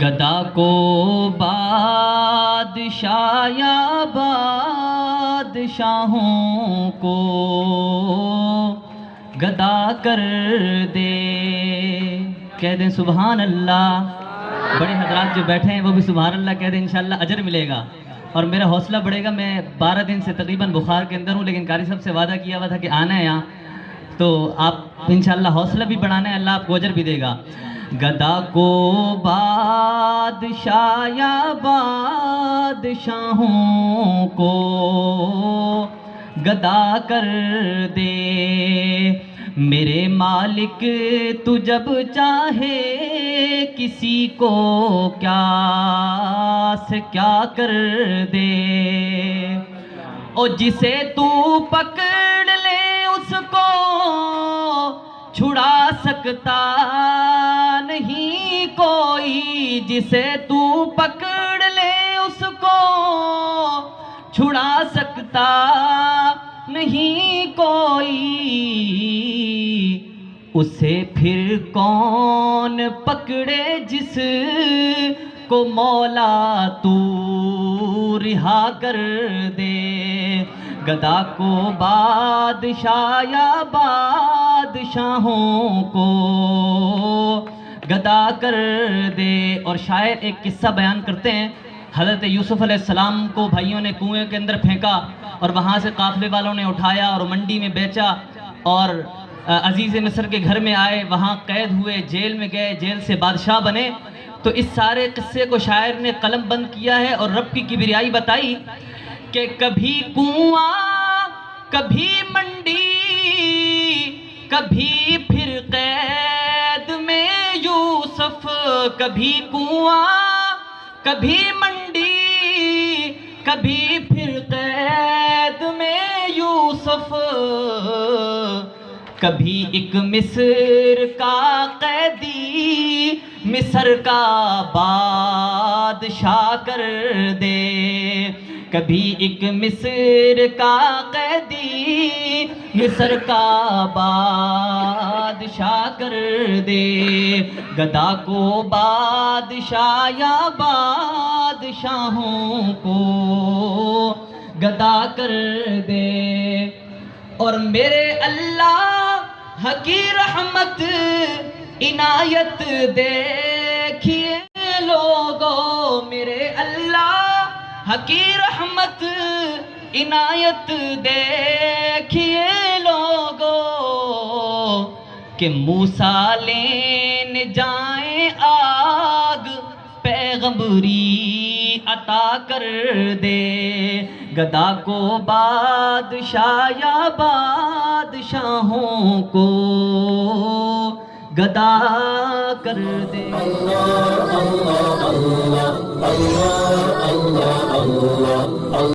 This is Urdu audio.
گدا کو بادشاہ یا بادشاہوں کو گدا کر دے. کہہ دیں سبحان اللہ. بڑے حضرات جو بیٹھے ہیں وہ بھی سبحان اللہ کہہ دیں، انشاءاللہ اجر ملے گا اور میرا حوصلہ بڑھے گا. میں 12 دن سے تقریباً بخار کے اندر ہوں، لیکن قاری صاحب سے وعدہ کیا ہوا تھا کہ آنا ہے یہاں، تو آپ انشاءاللہ حوصلہ بھی بڑھانا ہے، اللہ آپ کو اجر بھی دے گا. گدا کو بادشاہ یا بادشاہوں کو گدا کر دے. میرے مالک تو جب چاہے کسی کو کیا سے کیا کر دے. اور جسے تو پکڑ لے اس کو چھڑا سکتا نہیں کوئی. جسے تو پکڑ لے اس کو چھڑا سکتا نہیں کوئی. اسے پھر کون پکڑے جس کو مولا تو رہا کر دے. گدا کو بادشاہ یا بادشاہوں کو گدا کر دے. اور شاعر ایک قصہ بیان کرتے ہیں. حضرت یوسف علیہ السلام کو بھائیوں نے کنویں کے اندر پھینکا اور وہاں سے قافلے والوں نے اٹھایا اور منڈی میں بیچا اور عزیز مصر کے گھر میں آئے، وہاں قید ہوئے، جیل میں گئے، جیل سے بادشاہ بنے. تو اس سارے قصے کو شاعر نے قلم بند کیا ہے اور رب کی کبریائی بتائی کہ کبھی کنواں کبھی منڈی کبھی پھر قید میں یوسف. کبھی کنواں کبھی منڈی کبھی پھر قید میں یوسف. کبھی ایک مصر کا قیدی مصر کا بادشاہ کر دے. کبھی ایک مصر کا قیدی مصر کا بادشاہ کر دے. گدا کو بادشاہ یا بادشاہوں کو گدا کر دے. اور میرے اللہ کی رحمت عنایت دیکھیے لوگوں. میرے اللہ کی رحمت عنایت دیکھیے لوگوں کہ موسیٰ لینے جائیں آگ پیغمبری عطا کر دے. گدا کو بادشاہ یا بادشاہوں کو گدا کر دے. اللہ اللہ اللہ اللہ اللہ اللہ.